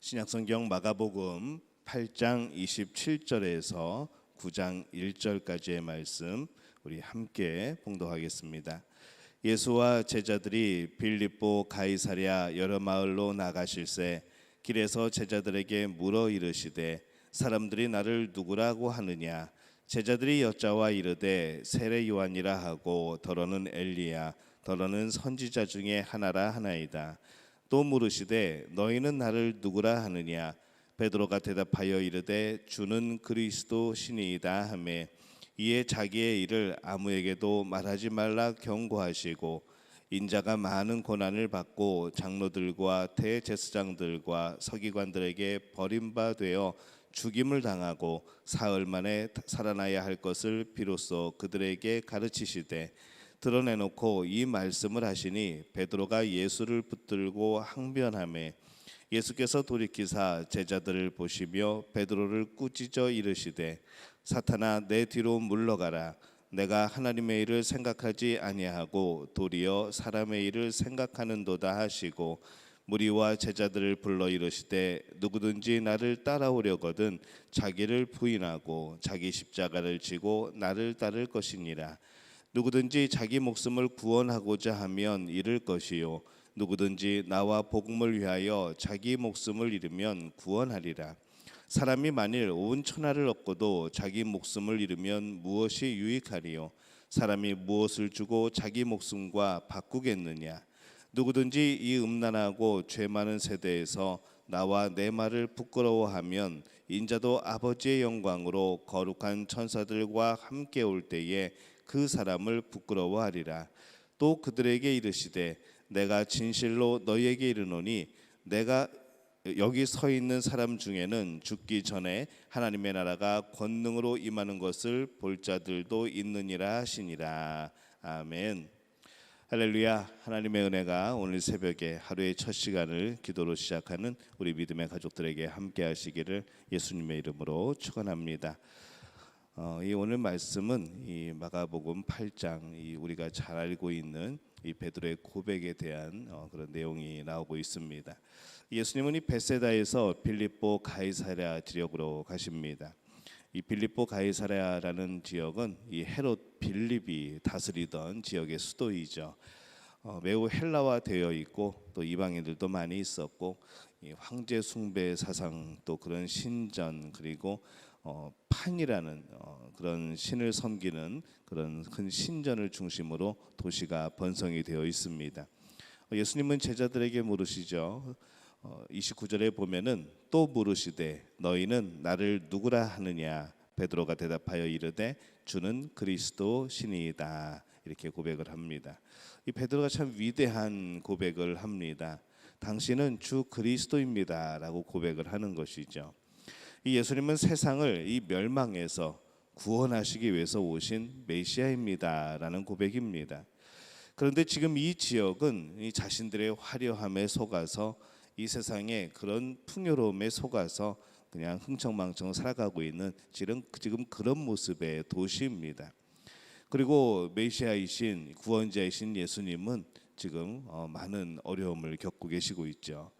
신약성경 마가복음 8장 27절에서 9장 1절까지의 말씀 우리 함께 봉독하겠습니다. 예수와 제자들이 빌립보 가이사랴 여러 마을로 나가실새 길에서 제자들에게 물어 이르시되 사람들이 나를 누구라고 하느냐. 제자들이 여짜와 이르되 세례 요한이라 하고 더러는 엘리야 더러는 선지자 중에 하나라 하나이다. 또 물으시되 너희는 나를 누구라 하느냐. 베드로가 대답하여 이르되 주는 그리스도 신이이다 하매 이에 자기의 일을 아무에게도 말하지 말라 경고하시고 인자가 많은 고난을 받고 장로들과 대제사장들과 서기관들에게 버림받되어 죽임을 당하고 사흘 만에 살아나야 할 것을 비로소 그들에게 가르치시되 드러내놓고 이 말씀을 하시니 베드로가 예수를 붙들고 항변하매 예수께서 돌이키사 제자들을 보시며 베드로를 꾸짖어 이르시되 사탄아 내 뒤로 물러가라. 내가 하나님의 일을 생각하지 아니하고 도리어 사람의 일을 생각하는도다 하시고 무리와 제자들을 불러 이르시되 누구든지 나를 따라오려거든 자기를 부인하고 자기 십자가를 지고 나를 따를 것이니라. 누구든지 자기 목숨을 구원하고자 하면 잃을 것이요 누구든지 나와 복음을 위하여 자기 목숨을 잃으면 구원하리라. 사람이 만일 온 천하를 얻고도 자기 목숨을 잃으면 무엇이 유익하리요. 사람이 무엇을 주고 자기 목숨과 바꾸겠느냐. 누구든지 이 음란하고 죄 많은 세대에서 나와 내 말을 부끄러워하면 인자도 아버지의 영광으로 거룩한 천사들과 함께 올 때에 그 사람을 부끄러워하리라. 또 그들에게 이르시되 내가 진실로 너희에게 이르노니 내가 여기 서 있는 사람 중에는 죽기 전에 하나님의 나라가 권능으로 임하는 것을 볼 자들도 있느니라 하시니라. 아멘. 할렐루야. 하나님의 은혜가 오늘 새벽에 하루의 첫 시간을 기도로 시작하는 우리 믿음의 가족들에게 함께 하시기를 예수님의 이름으로 축원합니다. 이 오늘 말씀은 이 마가복음 8장 우리가 잘 알고 있는 이 베드로의 고백에 대한 그런 내용이 나오고 있습니다. 예수님은 이 베세다에서 빌립보 가이사랴 지역으로 가십니다. 이 빌립보 가이사랴라는 지역은 이 헤롯 빌립이 다스리던 지역의 수도이죠. 매우 헬라화되어 있고 또 이방인들도 많이 있었고 이 황제 숭배 사상 또 그런 신전 그리고 판이라는 그런 신을 섬기는 그런 큰 신전을 중심으로 도시가 번성이 되어 있습니다. 예수님은 제자들에게 물으시죠. 29절에 보면은 또 물으시되 너희는 나를 누구라 하느냐. 베드로가 대답하여 이르되 주는 그리스도 신이다. 이렇게 고백을 합니다. 이 베드로가 참 위대한 고백을 합니다. 당신은 주 그리스도입니다라고 고백을 하는 것이죠. 이 예수님은 세상을 이 멸망에서 구원하시기 위해서 오신 메시아입니다라는 고백입니다. 그런데 지금 이 지역은 이 자신들의 화려함에 속아서 이 세상의 그런 풍요로움에 속아서 그냥 흥청망청 살아가고 있는 지금 그런 모습의 도시입니다. 그리고 메시아이신 구원자이신 예수님은 지금 많은 어려움을 겪고 계시고 있죠.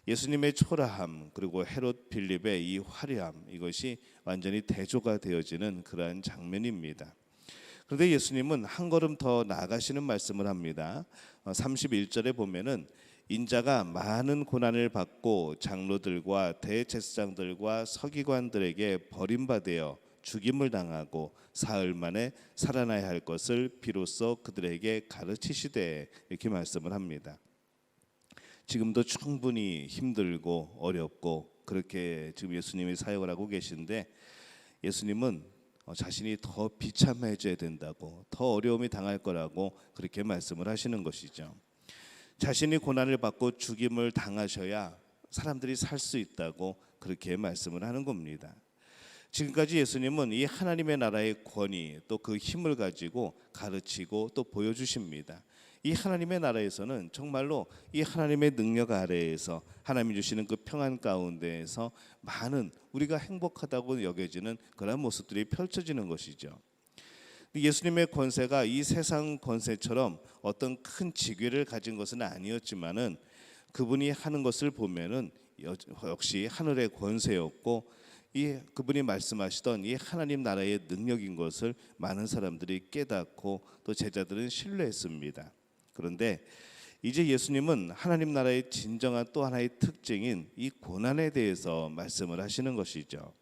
예수님의 초라함 그리고 헤롯 빌립의 이 화려함 이것이 완전히 대조가 되어지는 그러한 장면입니다. 그런데 예수님은 한 걸음 더 나아가시는 말씀을 합니다. 31절에 보면은 인자가 많은 고난을 받고 장로들과 대제사장들과 서기관들에게 버림받아 죽임을 당하고 사흘 만에 살아나야 할 것을 비로소 그들에게 가르치시되 이렇게 말씀을 합니다. 지금도 충분히 힘들고 어렵고 그렇게 지금 예수님이 사역을 하고 계신데 예수님은 자신이 더 비참해져야 된다고 더 어려움이 당할 거라고 그렇게 말씀을 하시는 것이죠. 자신이 고난을 받고 죽임을 당하셔야 사람들이 살 수 있다고 그렇게 말씀을 하는 겁니다. 지금까지 예수님은 이 하나님의 나라의 권위 또 그 힘을 가지고 가르치고 또 보여주십니다. 이 하나님의 나라에서는 정말로 이 하나님의 능력 아래에서 하나님이 주시는 그 평안 가운데에서 많은 우리가 행복하다고 여겨지는 그런 모습들이 펼쳐지는 것이죠. 예수님의 권세가 이 세상 권세처럼 어떤 큰 지위를 가진 것은 아니었지만은 그분이 하는 것을 보면은 역시 하늘의 권세였고 그분이 말씀하시던 이 하나님 나라의 능력인 것을 많은 사람들이 깨닫고 또 제자들은 신뢰했습니다. 그런데 이제 예수님은 하나님 나라의 진정한 또 하나의 특징인 이 고난에 대해서 말씀을 하시는 것이죠.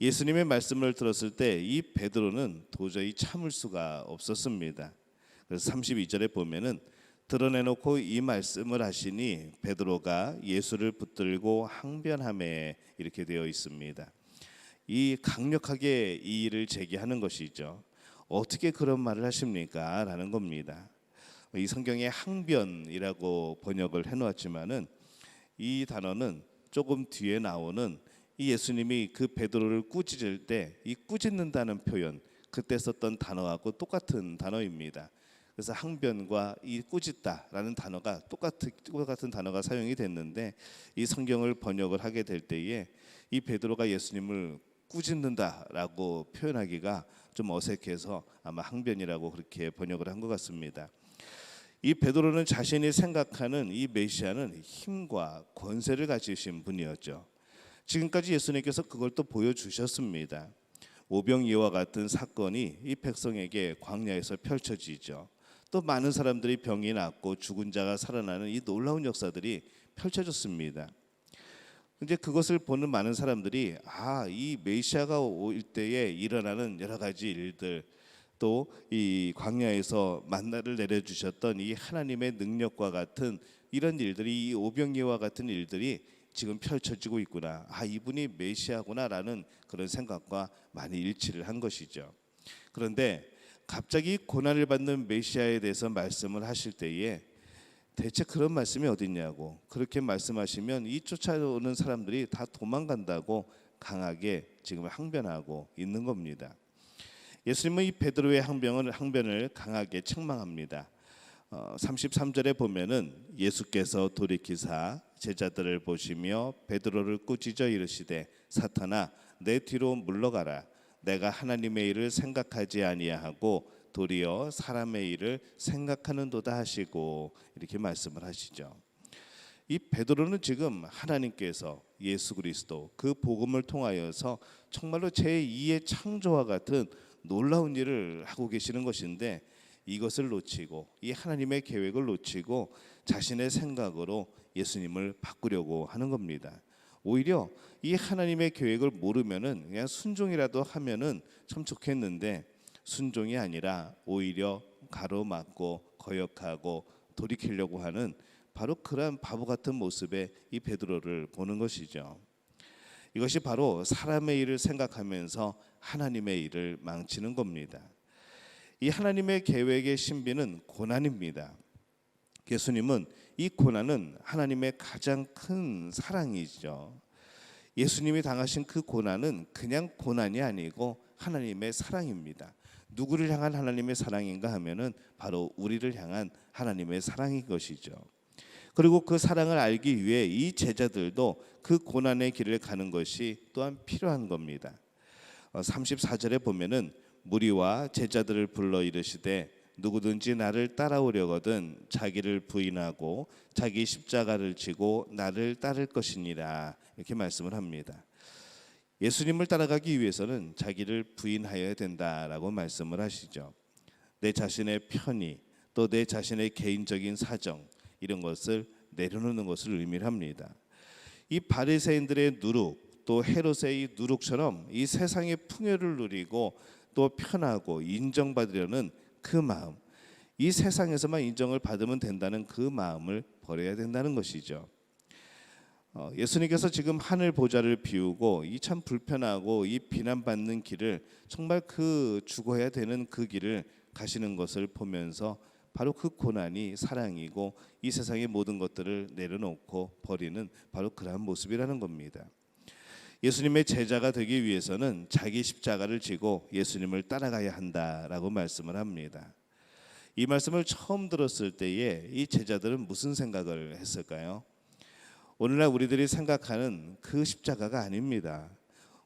예수님의 말씀을 들었을 때 이 베드로는 도저히 참을 수가 없었습니다. 그래서 32절에 보면은 드러내놓고 이 말씀을 하시니 베드로가 예수를 붙들고 항변하매 이렇게 되어 있습니다. 이 강력하게 이 일을 제기하는 것이죠. 어떻게 그런 말을 하십니까? 라는 겁니다. 이 성경에 항변이라고 번역을 해놓았지만은 이 단어는 조금 뒤에 나오는 이 예수님이 그 베드로를 꾸짖을 때 이 꾸짖는다는 표현, 그때 썼던 단어하고 똑같은 단어입니다. 그래서 항변과 이 꾸짖다라는 단어가 똑같은 단어가 사용이 됐는데 이 성경을 번역을 하게 될 때에 이 베드로가 예수님을 꾸짖는다라고 표현하기가 좀 어색해서 아마 항변이라고 그렇게 번역을 한 것 같습니다. 이 베드로는 자신이 생각하는 이 메시아는 힘과 권세를 가지신 분이었죠. 지금까지 예수님께서 그걸 또 보여주셨습니다. 오병이어와 같은 사건이 이 백성에게 광야에서 펼쳐지죠. 또 많은 사람들이 병이 낫고 죽은 자가 살아나는 이 놀라운 역사들이 펼쳐졌습니다. 이제 그것을 보는 많은 사람들이 이 메시아가 올 때에 일어나는 여러 가지 일들, 또 이 광야에서 만나를 내려주셨던 이 하나님의 능력과 같은 이런 일들이, 이 오병이어와 같은 일들이 지금 펼쳐지고 있구나, 이분이 메시아구나라는 그런 생각과 많이 일치를 한 것이죠. 그런데 갑자기 고난을 받는 메시아에 대해서 말씀을 하실 때에 대체 그런 말씀이 어딨냐고, 그렇게 말씀하시면 이 쫓아오는 사람들이 다 도망간다고 강하게 지금 항변하고 있는 겁니다. 예수님은 이 베드로의 항변을 강하게 책망합니다. 33절에 보면은 예수께서 돌이키사 제자들을 보시며 베드로를 꾸짖어 이르시되 사탄아 내 뒤로 물러가라. 내가 하나님의 일을 생각하지 아니하고 도리어 사람의 일을 생각하는도다 하시고 이렇게 말씀을 하시죠. 이 베드로는 지금 하나님께서 예수 그리스도 그 복음을 통하여서 정말로 제2의 창조와 같은 놀라운 일을 하고 계시는 것인데 이것을 놓치고 이 하나님의 계획을 놓치고 자신의 생각으로 예수님을 바꾸려고 하는 겁니다. 오히려 이 하나님의 계획을 모르면은 그냥 순종이라도 하면은 참 좋겠는데 순종이 아니라 오히려 가로막고 거역하고 돌이키려고 하는 바로 그러한 바보 같은 모습의 이 베드로를 보는 것이죠. 이것이 바로 사람의 일을 생각하면서 하나님의 일을 망치는 겁니다. 이 하나님의 계획의 신비는 고난입니다. 예수님은 이 고난은 하나님의 가장 큰 사랑이죠. 예수님이 당하신 그 고난은 그냥 고난이 아니고 하나님의 사랑입니다. 누구를 향한 하나님의 사랑인가 하면은 바로 우리를 향한 하나님의 사랑인 것이죠. 그리고 그 사랑을 알기 위해 이 제자들도 그 고난의 길을 가는 것이 또한 필요한 겁니다. 34절에 보면은 무리와 제자들을 불러 이르시되 누구든지 나를 따라오려거든 자기를 부인하고 자기 십자가를 지고 나를 따를 것이니라 이렇게 말씀을 합니다. 예수님을 따라가기 위해서는 자기를 부인하여야 된다라고 말씀을 하시죠. 내 자신의 편의 또 내 자신의 개인적인 사정 이런 것을 내려놓는 것을 의미합니다. 이 바리새인들의 누룩 또 헤롯의 누룩처럼 이 세상의 풍요를 누리고 또 편하고 인정받으려는 그 마음, 이 세상에서만 인정을 받으면 된다는 그 마음을 버려야 된다는 것이죠. 예수님께서 지금 하늘 보좌를 비우고 이 참 불편하고 이 비난받는 길을 정말 그 죽어야 되는 그 길을 가시는 것을 보면서 바로 그 고난이 사랑이고 이 세상의 모든 것들을 내려놓고 버리는 바로 그러한 모습이라는 겁니다. 예수님의 제자가 되기 위해서는 자기 십자가를 지고 예수님을 따라가야 한다라고 말씀을 합니다. 이 말씀을 처음 들었을 때에 이 제자들은 무슨 생각을 했을까요? 오늘날 우리들이 생각하는 그 십자가가 아닙니다.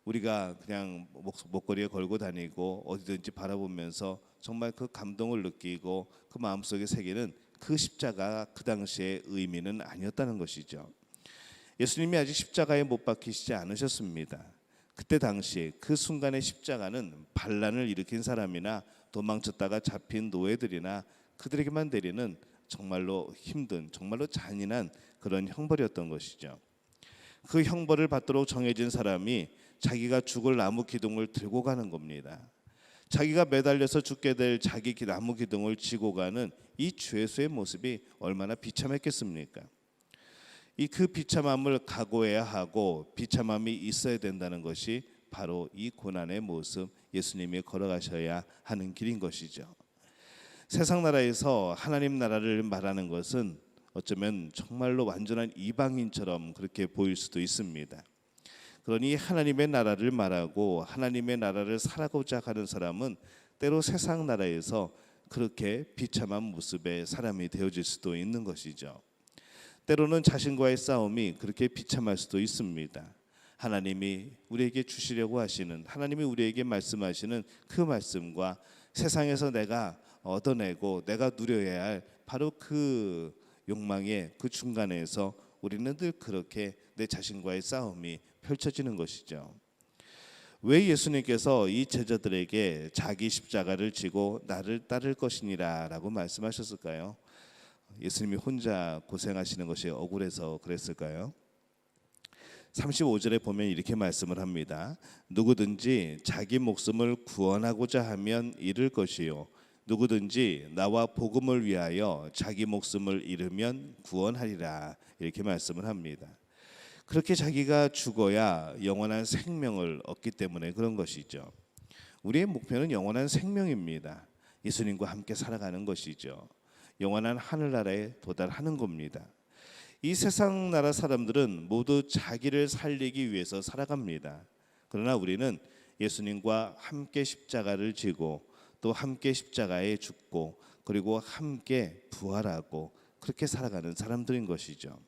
우리가 그냥 목걸이에 걸고 다니고 어디든지 바라보면서 정말 그 감동을 느끼고 그 마음속에 새기는 그 십자가 그 당시의 의미는 아니었다는 것이죠. 예수님이 아직 십자가에 못 박히시지 않으셨습니다. 그때 당시 그 순간의 십자가는 반란을 일으킨 사람이나 도망쳤다가 잡힌 노예들이나 그들에게만 내리는 정말로 힘든, 정말로 잔인한 그런 형벌이었던 것이죠. 그 형벌을 받도록 정해진 사람이 자기가 죽을 나무 기둥을 들고 가는 겁니다. 자기가 매달려서 죽게 될 자기 나무 기둥을 지고 가는 이 죄수의 모습이 얼마나 비참했겠습니까? 그 비참함을 각오해야 하고 비참함이 있어야 된다는 것이 바로 이 고난의 모습, 예수님이 걸어가셔야 하는 길인 것이죠. 세상 나라에서 하나님 나라를 말하는 것은 어쩌면 정말로 완전한 이방인처럼 그렇게 보일 수도 있습니다. 그러니 하나님의 나라를 말하고 하나님의 나라를 살아가고자 하는 사람은 때로 세상 나라에서 그렇게 비참한 모습의 사람이 되어질 수도 있는 것이죠. 때로는 자신과의 싸움이 그렇게 비참할 수도 있습니다. 하나님이 우리에게 주시려고 하시는, 하나님이 우리에게 말씀하시는 그 말씀과 세상에서 내가 얻어내고 내가 누려야 할 바로 그 욕망의 그 중간에서 우리는 늘 그렇게 내 자신과의 싸움이 펼쳐지는 것이죠. 왜 예수님께서 이 제자들에게 자기 십자가를 지고 나를 따를 것이니라 라고 말씀하셨을까요? 예수님이 혼자 고생하시는 것이 억울해서 그랬을까요? 35절에 보면 이렇게 말씀을 합니다. 누구든지 자기 목숨을 구원하고자 하면 잃을 것이요 누구든지 나와 복음을 위하여 자기 목숨을 잃으면 구원하리라, 이렇게 말씀을 합니다. 그렇게 자기가 죽어야 영원한 생명을 얻기 때문에 그런 것이죠. 우리의 목표는 영원한 생명입니다. 예수님과 함께 살아가는 것이죠. 영원한 하늘나라에 도달하는 겁니다. 이 세상 나라 사람들은 모두 자기를 살리기 위해서 살아갑니다. 그러나 우리는 예수님과 함께 십자가를 지고 또 함께 십자가에 죽고 그리고 함께 부활하고 그렇게 살아가는 사람들인 것이죠.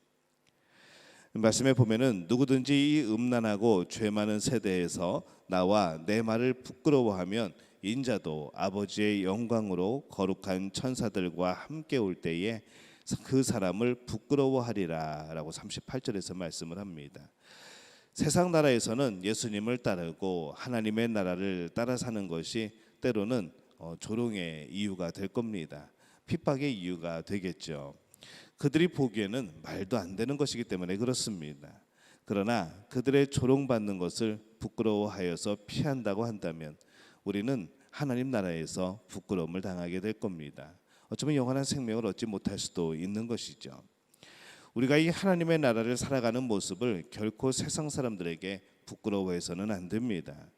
말씀에 보면은 누구든지 이 음란하고 죄 많은 세대에서 나와 내 말을 부끄러워하면 인자도 아버지의 영광으로 거룩한 천사들과 함께 올 때에 그 사람을 부끄러워하리라 라고 38절에서 말씀을 합니다. 세상 나라에서는 예수님을 따르고 하나님의 나라를 따라 사는 것이 때로는 조롱의 이유가 될 겁니다. 핍박의 이유가 되겠죠. 그들이 보기에는 말도 안 되는 것이기 때문에 그렇습니다. 그러나 그들의 조롱받는 것을 부끄러워하여서 피한다고 한다면 우리는 하나님 나라에서 부끄러움을 당하게 될 겁니다. 어쩌면 영원한 생명을 얻지 못할 수도 있는 것이죠. 우리가 이 하나님의 나라를 살아가는 모습을 결코 세상 사람들에게 부끄러워해서는 안 됩니다.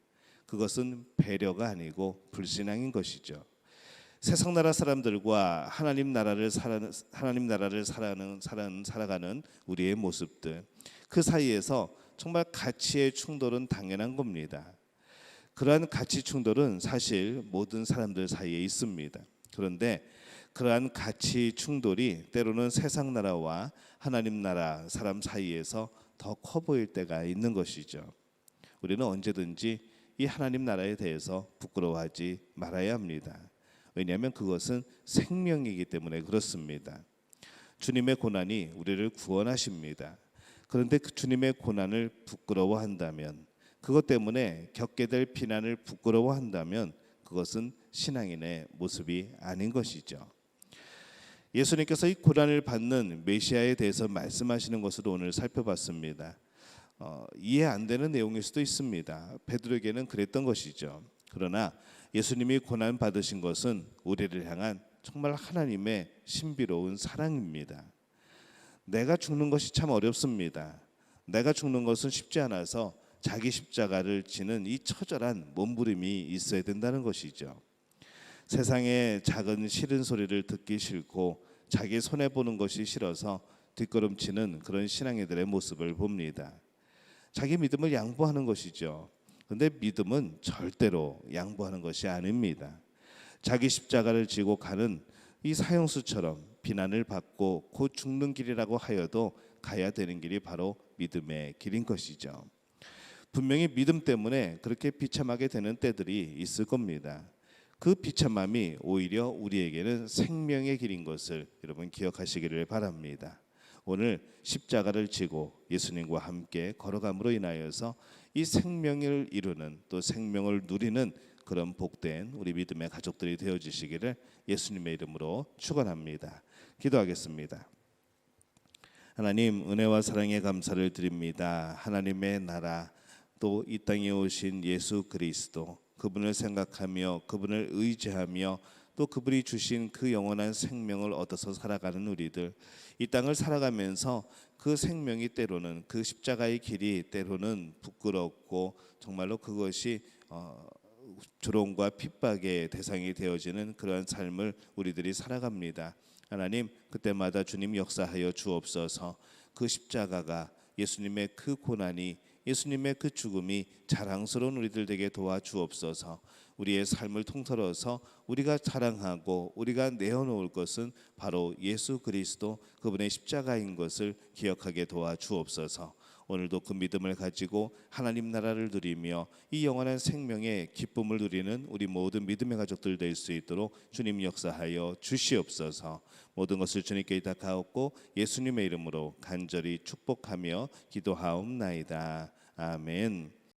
그것은 배려가 아니고 불신앙인 것이죠. 세상 나라 사람들과 하나님 나라를 살아가는 우리의 모습들, 그 사이에서 정말 가치의 충돌은 당연한 겁니다. 그러한 가치 충돌은 사실 모든 사람들 사이에 있습니다. 그런데 그러한 가치 충돌이 때로는 세상 나라와 하나님 나라 사람 사이에서 더 커 보일 때가 있는 것이죠. 우리는 언제든지 이 하나님 나라에 대해서 부끄러워하지 말아야 합니다. 왜냐하면 그것은 생명이기 때문에 그렇습니다. 주님의 고난이 우리를 구원하십니다. 그런데 그 주님의 고난을 부끄러워한다면, 그것 때문에 겪게 될 비난을 부끄러워한다면 그것은 신앙인의 모습이 아닌 것이죠. 예수님께서 이 고난을 받는 메시아에 대해서 말씀하시는 것으로 오늘 살펴봤습니다. 이해 안 되는 내용일 수도 있습니다. 베드로에게는 그랬던 것이죠. 그러나 예수님이 고난 받으신 것은 우리를 향한 정말 하나님의 신비로운 사랑입니다. 내가 죽는 것이 참 어렵습니다. 내가 죽는 것은 쉽지 않아서 자기 십자가를 지는 이 처절한 몸부림이 있어야 된다는 것이죠. 세상의 작은 싫은 소리를 듣기 싫고 자기 손해 보는 것이 싫어서 뒷걸음치는 그런 신앙인들의 모습을 봅니다. 자기 믿음을 양보하는 것이죠. 그런데 믿음은 절대로 양보하는 것이 아닙니다. 자기 십자가를 지고 가는 이 사형수처럼 비난을 받고 곧 죽는 길이라고 하여도 가야 되는 길이 바로 믿음의 길인 것이죠. 분명히 믿음 때문에 그렇게 비참하게 되는 때들이 있을 겁니다. 그 비참함이 오히려 우리에게는 생명의 길인 것을 여러분 기억하시기를 바랍니다. 오늘 십자가를 지고 예수님과 함께 걸어감으로 인하여서 이 생명을 이루는 또 생명을 누리는 그런 복된 우리 믿음의 가족들이 되어주시기를 예수님의 이름으로 축원합니다. 기도하겠습니다. 하나님, 은혜와 사랑에 감사를 드립니다. 하나님의 나라 또 이 땅에 오신 예수 그리스도, 그분을 생각하며 그분을 의지하며 또 그분이 주신 그 영원한 생명을 얻어서 살아가는 우리들, 이 땅을 살아가면서 그 생명이 때로는, 그 십자가의 길이 때로는 부끄럽고 정말로 그것이 조롱과 핍박의 대상이 되어지는 그러한 삶을 우리들이 살아갑니다. 하나님, 그때마다 주님 역사하여 주옵소서. 그 십자가가, 예수님의 그 고난이, 예수님의 그 죽음이 자랑스러운 우리들 되게 도와주옵소서. 우리의 삶을 통틀어서 우리가 자랑하고 우리가 내어놓을 것은 바로 예수 그리스도, 그분의 십자가인 것을 기억하게 도와주옵소서. 오늘도 그 믿음을 가지고 하나님 나라를 누리며 이 영원한 생명의 기쁨을 누리는 우리 모든 믿음의 가족들 될 수 있도록 주님 역사하여 주시옵소서. 모든 것을 주님께 의탁하옵고 예수님의 이름으로 간절히 축복하며 기도하옵나이다. 아멘.